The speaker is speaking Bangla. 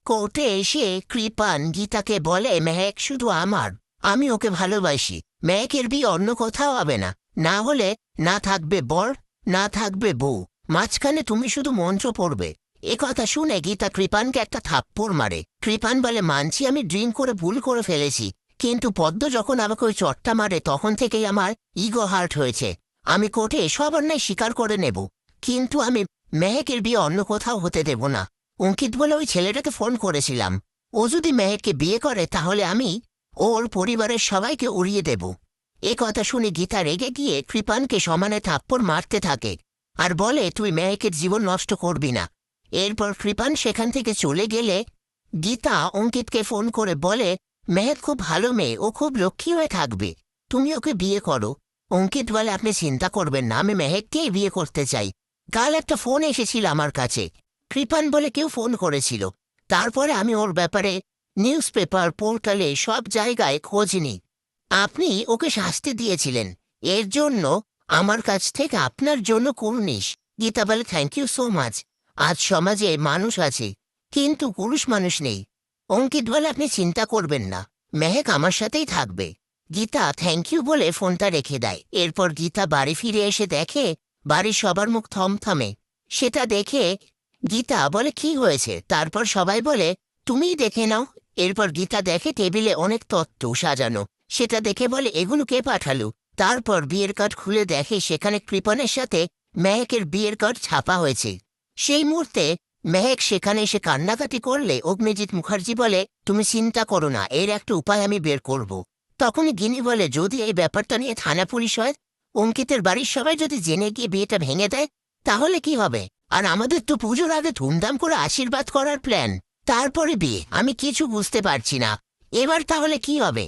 কোর্টে এসে কৃপান গীতাকে বলে, মেহেক শুধু আমার, আমি ওকে ভালোবাসি। মেহেকের বিয়ে অন্য কোথাও হবে না, না হলে না থাকবে বর, না থাকবে বউ, মাঝখানে তুমি শুধু মন্ত্র পড়বে। কথা শুনে গীতা কৃপানকে একটা থাপ্পড় মারে। কৃপান বলে, মানছি আমি ড্রিঙ্ক করে ভুল করে ফেলেছি, কিন্তু পদ্ম যখন আমাকে ওই চটটা মারে তখন থেকেই আমার ইগো হার্ট হয়েছে। আমি কোর্টে সব অন্যায় স্বীকার করে নেব, কিন্তু আমি মেহেকের বিয়ে অন্য কোথাও হতে দেব না। অঙ্কিত বলে ওই ছেলেটাকে ফোন করেছিলাম, ও যদি মেহেককে বিয়ে করে তাহলে আমি ওর পরিবারের সবাইকে উড়িয়ে দেব। কথা শুনে গীতা রেগে গিয়ে কৃপানকে সমানে থাপ্পড় মারতে থাকে আর বলে, তুই মেহেকের জীবন নষ্ট করবি না। এরপর কৃপান সেখান থেকে চলে গেলে গীতা অঙ্কিতকে ফোন করে বলে, মেহেক খুব ভালো মেয়ে, ও খুব লক্ষ্মী হয়ে থাকবে, তুমি ওকে বিয়ে করো। অঙ্কিত বলে, আপনি চিন্তা করবেন না, আমি মেহেককেই বিয়ে করতে চাই। কাল একটা ফোন এসেছিল আমার কাছে, কৃপান বলে কেউ ফোন করেছিল। তারপরে আমি ওর ব্যাপারে নিউজ পেপার, পোর্টালে সব জায়গায় খোঁজ নিই। আপনি ওকে শাস্তি দিয়েছিলেন, এর জন্য আমার কাছ থেকে আপনার জন্য কুর্নিশ। গীতা বলে, থ্যাংক ইউ সো মাচ। আজ সমাজে মানুষ আছে, কিন্তু পুরুষ মানুষ নেই। অঙ্কিত বলে, আপনি চিন্তা করবেন না, মেহেক আমার সাথেই থাকবে। গীতা থ্যাংক ইউ বলে ফোনটা রেখে দেয়। এরপর গীতা বাড়ি ফিরে এসে দেখে বাড়ির সবার মুখ থমথমে। সেটা দেখে গীতা বলে, কি হয়েছে? তারপর সবাই বলে, তুমিই দেখে নাও। এরপর গীতা দেখে টেবিলে অনেক তত্ত্ব সাজানো। সেটা দেখে বলে, এগুলো কে পাঠালো? তারপর বিয়ের কার্ড খুলে দেখে সেখানে কৃপনের সাথে মেহেকের বিয়ের কার্ড ছাপা হয়েছে। সেই মুহূর্তে মেহেক সেখানে এসে কান্নাকাটি করলে অগ্নিজিৎ মুখার্জি বলে, তুমি চিন্তা করো না, এর একটা উপায় আমি বের করব। তখনই গিনি বলে, যদি এই ব্যাপারটা নিয়ে থানা পুলিশ হয়, অঙ্কিতের বাড়ির সবাই যদি জেনে গিয়ে বিয়েটা ভেঙে দেয়, তাহলে কি হবে? আর আমাদের তো পুজোর আগে ধুমধাম করে আশীর্বাদ করার প্ল্যান, তারপরে বিয়ে। আমি কিছু বুঝতে পারছি না, এবার তাহলে কি হবে?